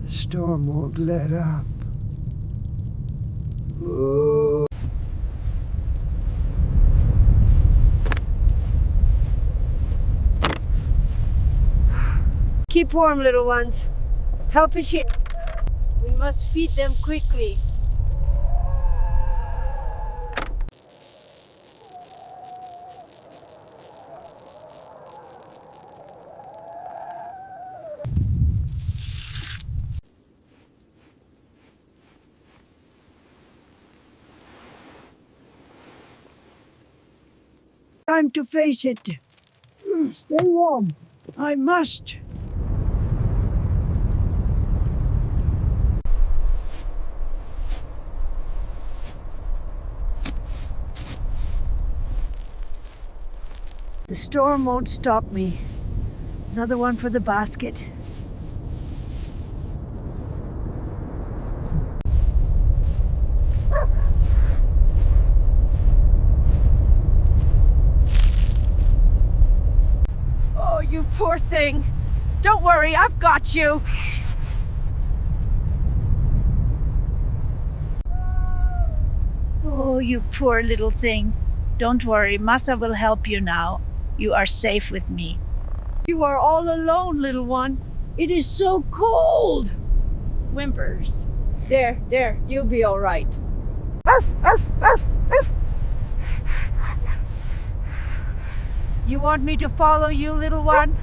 The storm won't let up. Ooh. Keep warm, little ones. Help is here. We must feed them quickly. Time to face it. Stay warm. I must. The storm won't stop me. Another one for the basket. Oh, you poor thing. Don't worry, I've got you. Oh, you poor little thing. Don't worry, Masa will help you now. You are safe with me. You are all alone, little one. It is so cold. Whimpers. There, you'll be all right. You want me to follow you, little one?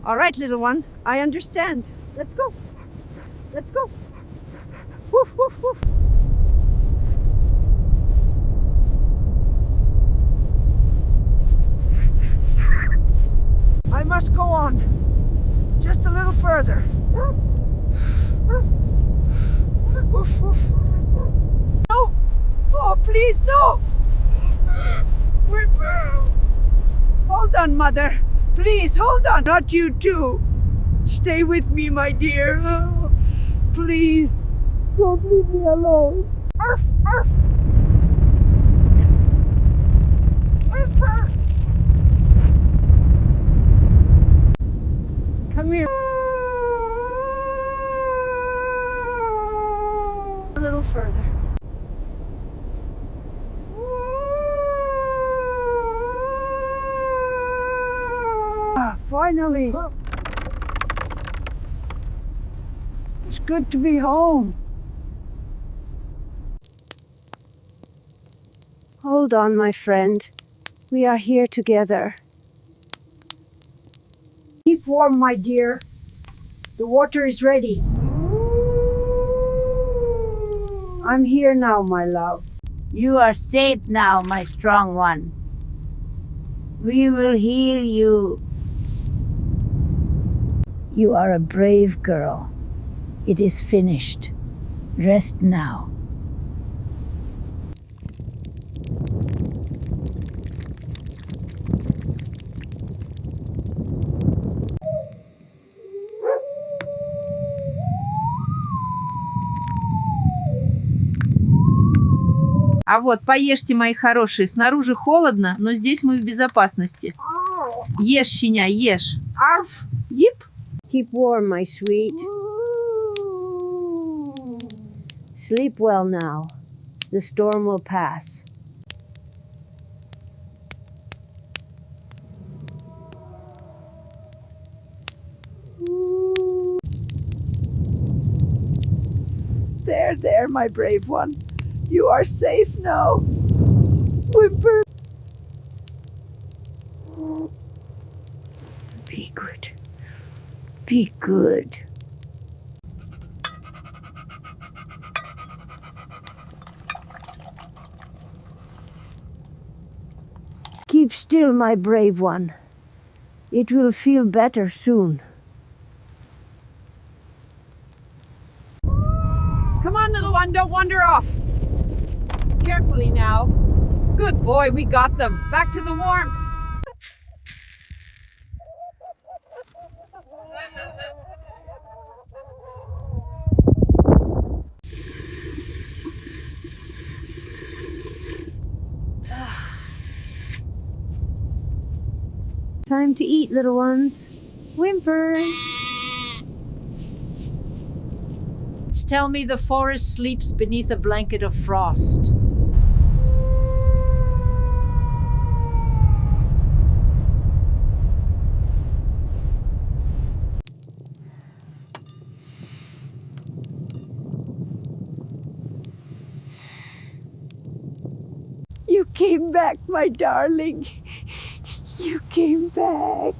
All right, little one. I understand. Let's go. Let's go. Woof, woof, woof. I must go on. Just a little further. Woof, woof. No! Oh, please, no! Hold on, Mother. Please, hold on. Not you too. Stay with me, my dear. Oh, please, don't leave me alone. Arf, arf. Arf, arf. Come here. A little further. Finally. It's good to be home. Hold on, my friend. We are here together. Keep warm, my dear. The water is ready. I'm here now, my love. You are safe now, my strong one. We will heal you. You are a brave girl. It is finished. Rest now. А вот, поешьте, мои хорошие. Снаружи холодно, но здесь мы в безопасности. Ешь, щеня, ешь. Арф, ип. Keep warm, my sweet. Sleep well now. The storm will pass. There, my brave one. You are safe now. Whimper. Be good. Be good. Keep still, my brave one. It will feel better soon. Come on, little one, don't wander off. Carefully now. Good boy, we got them. Back to the warmth. Time to eat, little ones. Whimper. Please tell me the forest sleeps beneath a blanket of frost. You came back, my darling. You came back.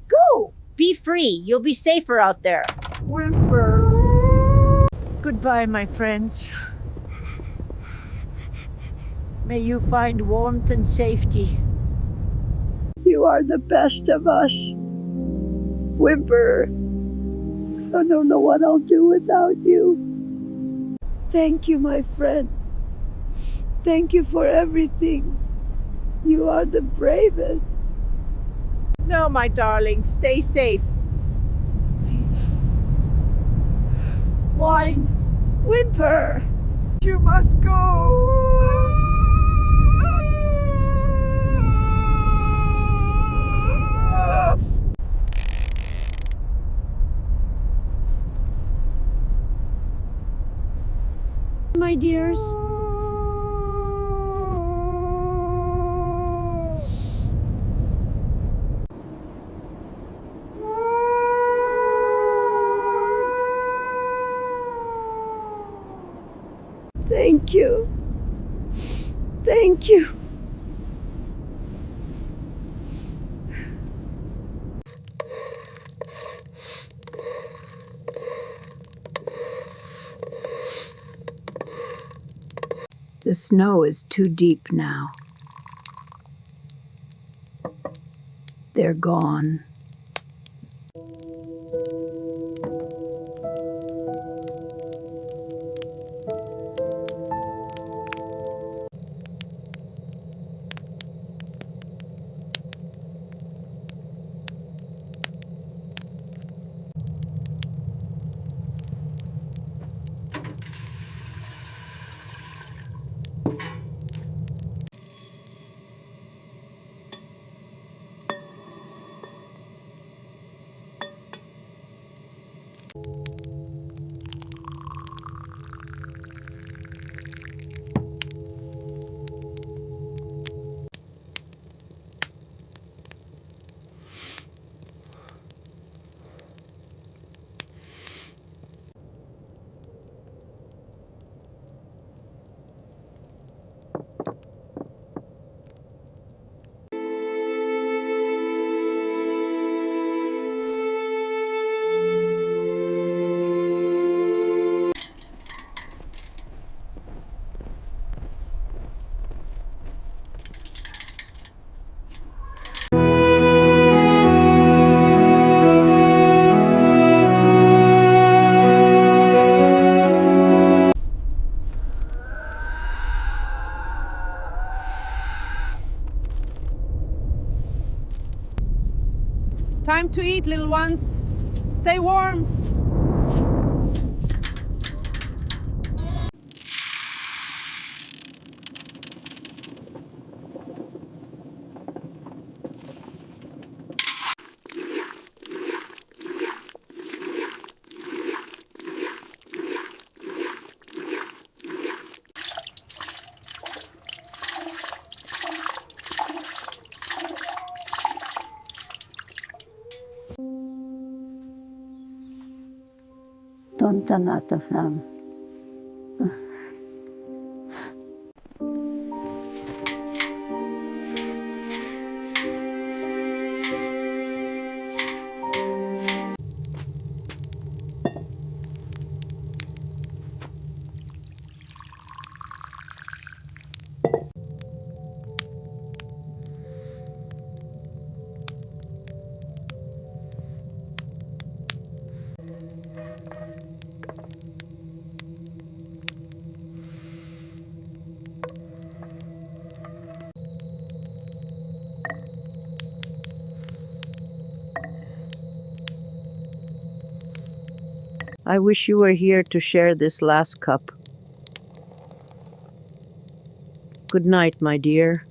Go! Be free. You'll be safer out there. Whimper. Goodbye, my friends. May you find warmth and safety. You are the best of us. Whimper. I don't know what I'll do without you. Thank you, my friend. Thank you for everything. You are the bravest. No, my darling. Stay safe. Wine. Whimper. You must go. My dears. Thank you. Thank you. The snow is too deep now. They're gone. Time to eat, little ones. Stay warm. Tonta nata flam. I wish you were here to share this last cup. Good night, my dear.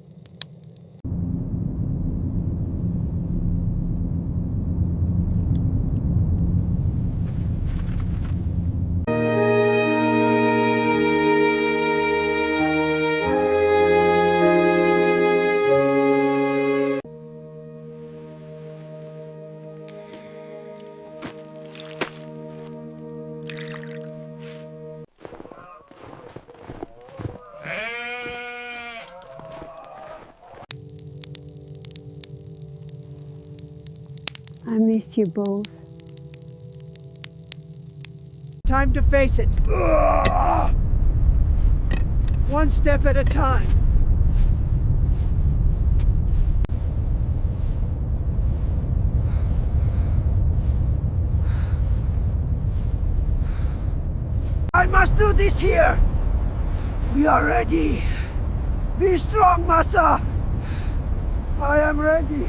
I miss you both. Time to face it. One step at a time. I must do this here. We are ready. Be strong, Masa. I am ready.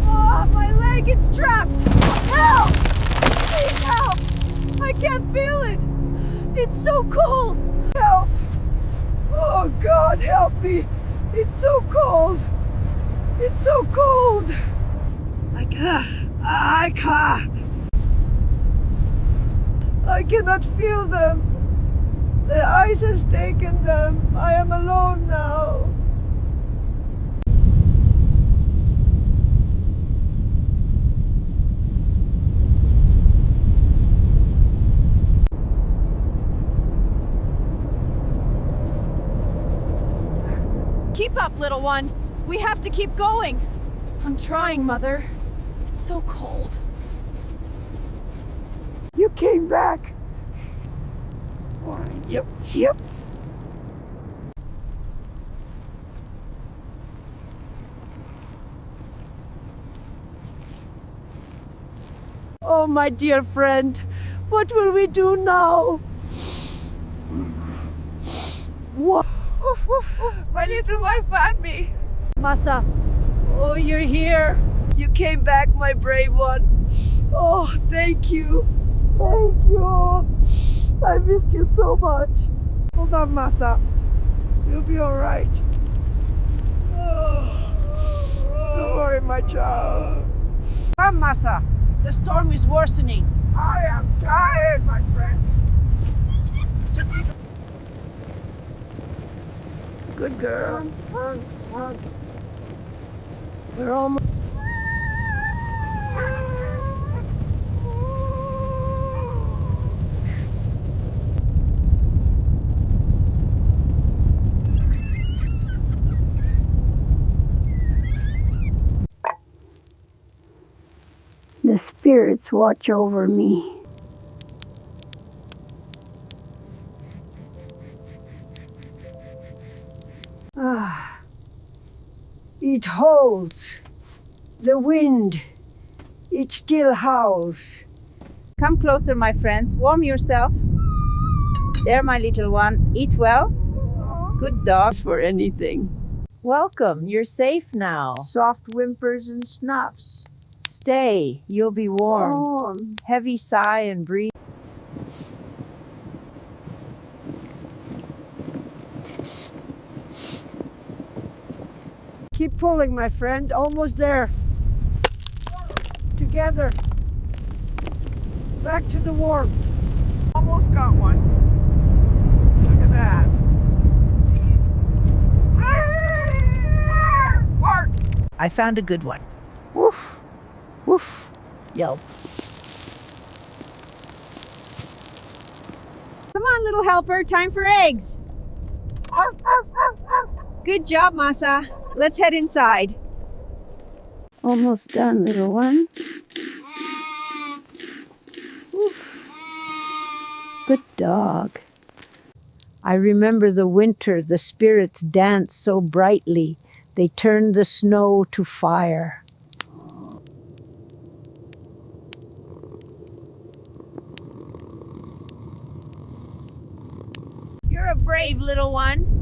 Oh, my leg, it's trapped! Help! Please help! I can't feel it! It's so cold! Help! Oh God, help me! It's so cold! It's so cold! I cannot feel them! The ice has taken them! I am alone now! Keep up, little one. We have to keep going. I'm trying, Mother. It's so cold. You came back! Yep. Oh, my dear friend, what will we do now? What? My little wife found me. Masa, oh, you're here. You came back, my brave one. Oh, thank you. Thank you. I missed you so much. Hold on, Masa. You'll be all right. Don't worry, my child. Come, Masa. The storm is worsening. I am tired, my friend. Just need to... Good girl. We're almost... The spirits watch over me. It holds. The wind. It still howls. Come closer, my friends. Warm yourself. There, my little one. Eat well. Good dog. For anything. Welcome. You're safe now. Soft whimpers and snuffs. Stay. You'll be warm. Warm. Heavy sigh and breathe. Keep pulling, my friend. Almost there. Together. Back to the warmth. Almost got one. Look at that. Bark! I found a good one. Woof. Woof. Yelp. Come on, little helper. Time for eggs. Good job, Masa. Let's head inside. Almost done, little one. Oof. Good dog. I remember the winter the spirits danced so brightly. They turned the snow to fire. You're a brave little one.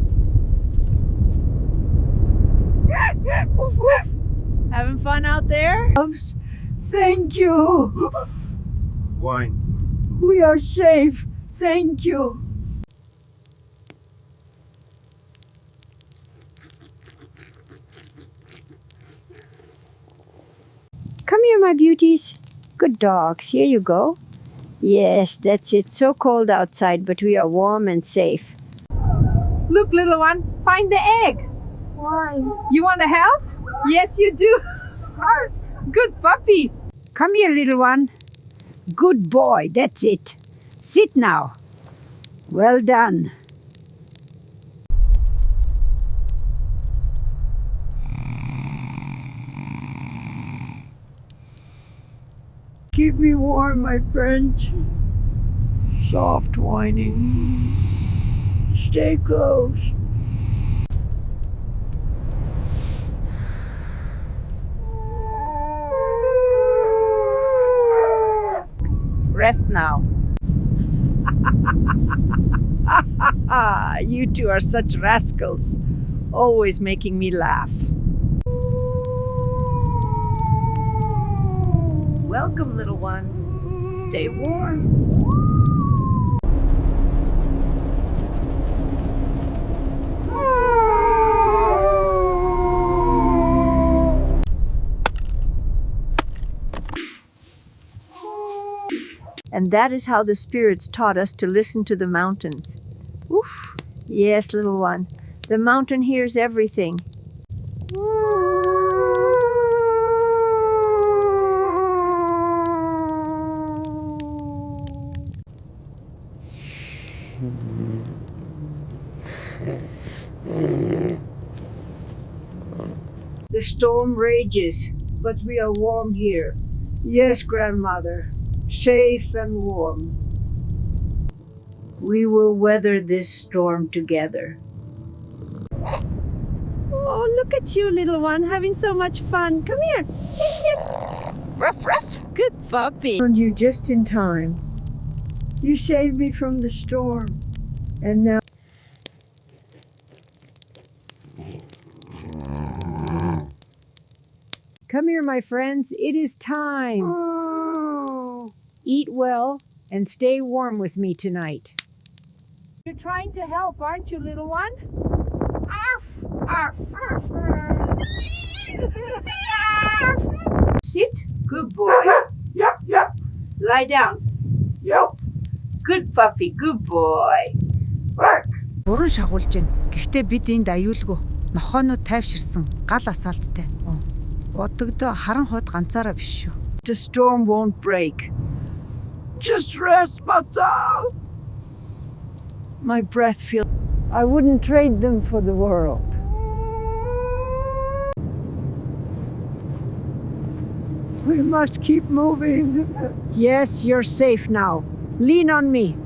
Having fun out there? Thank you. Wine. We are safe. Thank you. Come here, my beauties. Good dogs. Here you go. Yes, that's it. So cold outside, but we are warm and safe. Look, little one, find the egg. Why? You want to help? Yes, you do. Good puppy. Come here, little one. Good boy, that's it. Sit now. Well done. Keep me warm, my friends. Soft whining. Stay close. Rest now. You two are such rascals. Always making me laugh. Welcome, little ones. Stay warm. And that is how the spirits taught us to listen to the mountains. Oof. Yes, little one. The mountain hears everything. The storm rages, but we are warm here. Yes, grandmother. Safe and warm. We will weather this storm together. Oh, look at you, little one, having so much fun. Come here. Ruff, ruff. Good puppy. Found you just in time. You saved me from the storm. And now Come here, my friends. It is time. Eat well and stay warm with me tonight. You're trying to help, aren't you, little one? Sit. Good boy. Yep. Lie down. Yep. Good puppy. Good boy. Bark. Буран шагуулж байна. Гэхдээ бид энд аюулгүй. Нохоонууд тайвширсан гал асаалттай. Бодогдоо харан хууд ганцаараа биш шүү. the storm won't break. Just rest, Masa. My breath feels. I wouldn't trade them for the world. We must keep moving. Yes, you're safe now. Lean on me.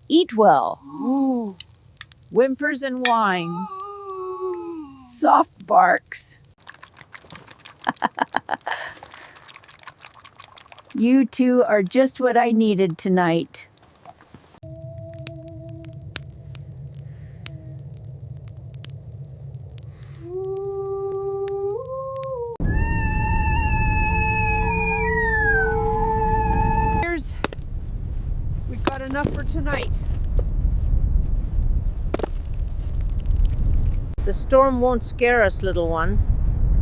Eat well. Whimpers and whines. Soft barks. You two are just what I needed tonight. We've got enough for tonight. The storm won't scare us, little one.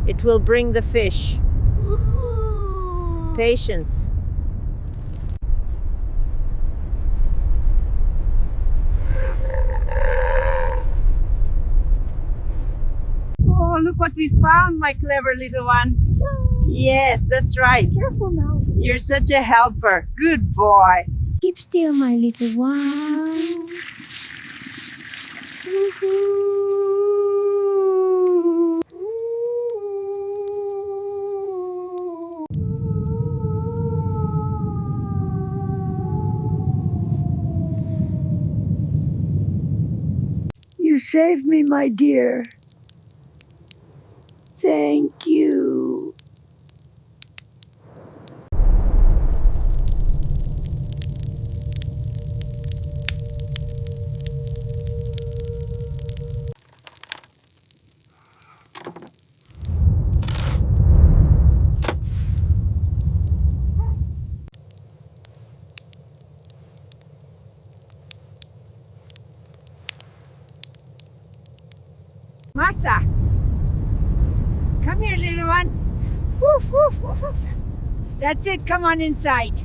It will bring the fish. Patience. Oh, look what we found, my clever little one. Yes, that's right. Careful now. You're such a helper. Good boy. Keep still, my little one. You saved me, my dear. Thank you. Masa! Come here, little one. Woof, woof, woof. That's it, come on inside.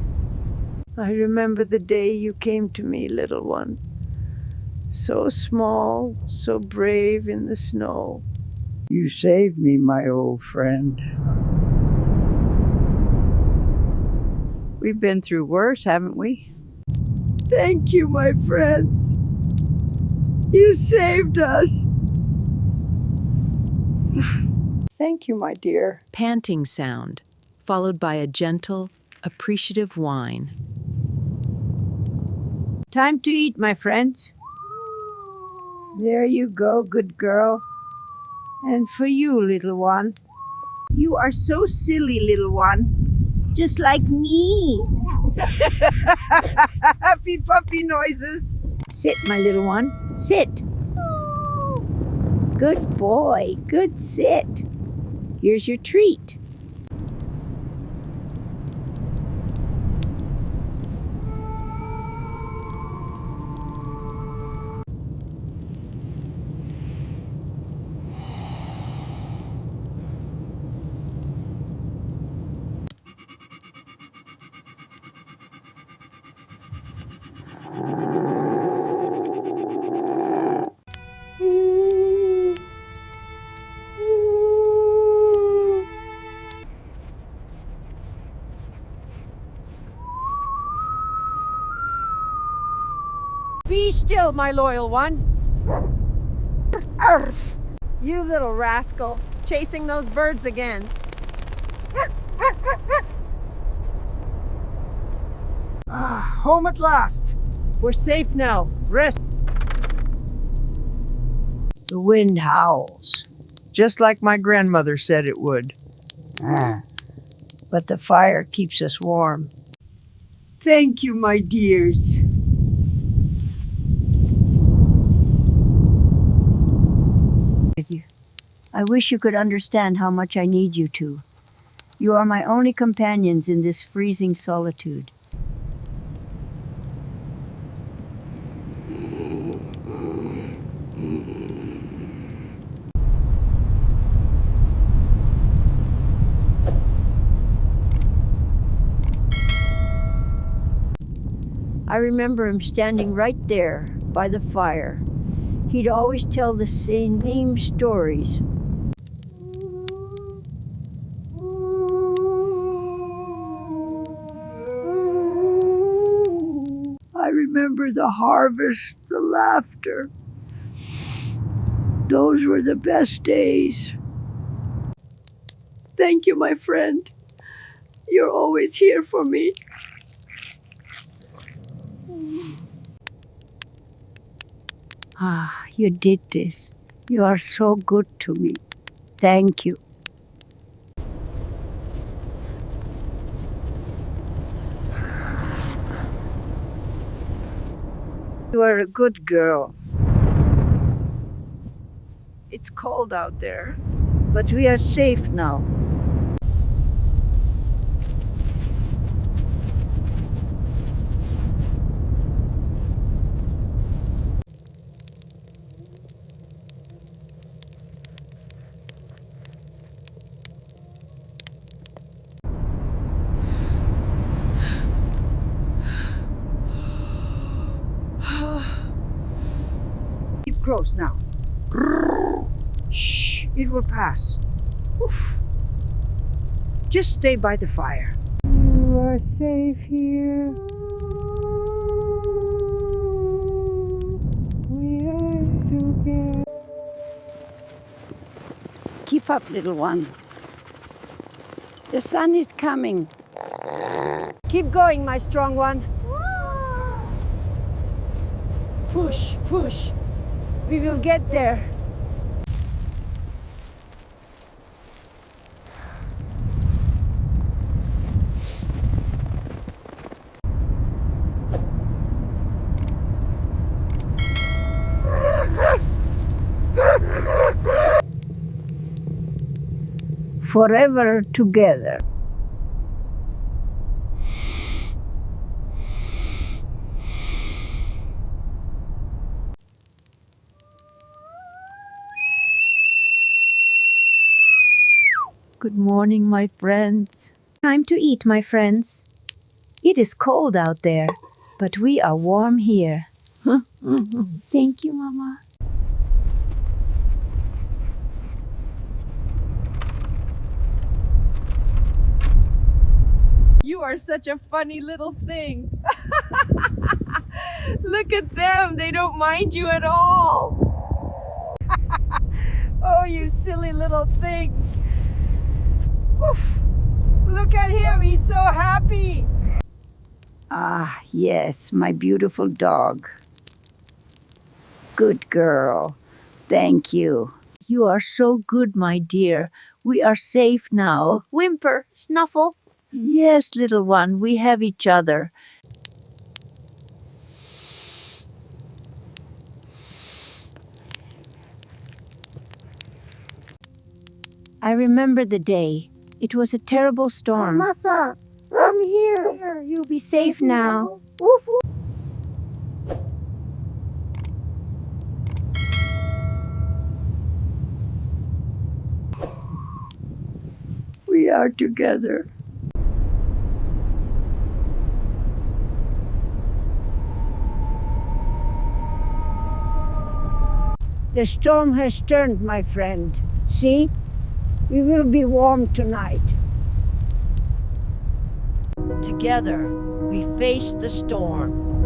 I remember the day you came to me, little one. So small, so brave in the snow. You saved me, my old friend. We've been through worse, haven't we? Thank you, my friends. You saved us. Thank you, my dear. Panting sound, followed by a gentle, appreciative whine. Time to eat, my friends. There you go, good girl. And for you, little one. You are so silly, little one. Just like me. Happy puppy noises. Sit, my little one. Sit. Good boy. Good sit. Here's your treat. Be still, my loyal one. Arf! You little rascal, chasing those birds again. Home at last. We're safe now. Rest. The wind howls, Just like my grandmother said it would. but the fire keeps us warm. Thank you, my dears. I wish you could understand how much I need you to. You are my only companions in this freezing solitude. I remember him standing right there by the fire. He'd always tell the same stories. I remember the harvest, the laughter. Those were the best days. Thank you, my friend. You're always here for me. Ah, you did this. You are so good to me. Thank you. You are a good girl. It's cold out there. But we are safe now. Keep close now. Shh, it will pass. Oof. Just stay by the fire. You are safe here. We are together. Keep up, little one. The sun is coming. Keep going, my strong one. Push, push. We will get there. Forever together. Good morning, my friends. Time to eat, my friends. It is cold out there, but we are warm here. Thank you, Mama. You are such a funny little thing. Look at them. They don't mind you at all. Oh, you silly little thing. Oof. Look at him. He's so happy. Ah, yes, my beautiful dog. Good girl. Thank you. You are so good, my dear. We are safe now. Whimper, snuffle. Yes, little one, we have each other. I remember the day. It was a terrible storm. Masa, I'm here. You'll be safe now. Woof, woof. We are together. The storm has turned, my friend. See? We will be warm tonight. Together, we face the storm.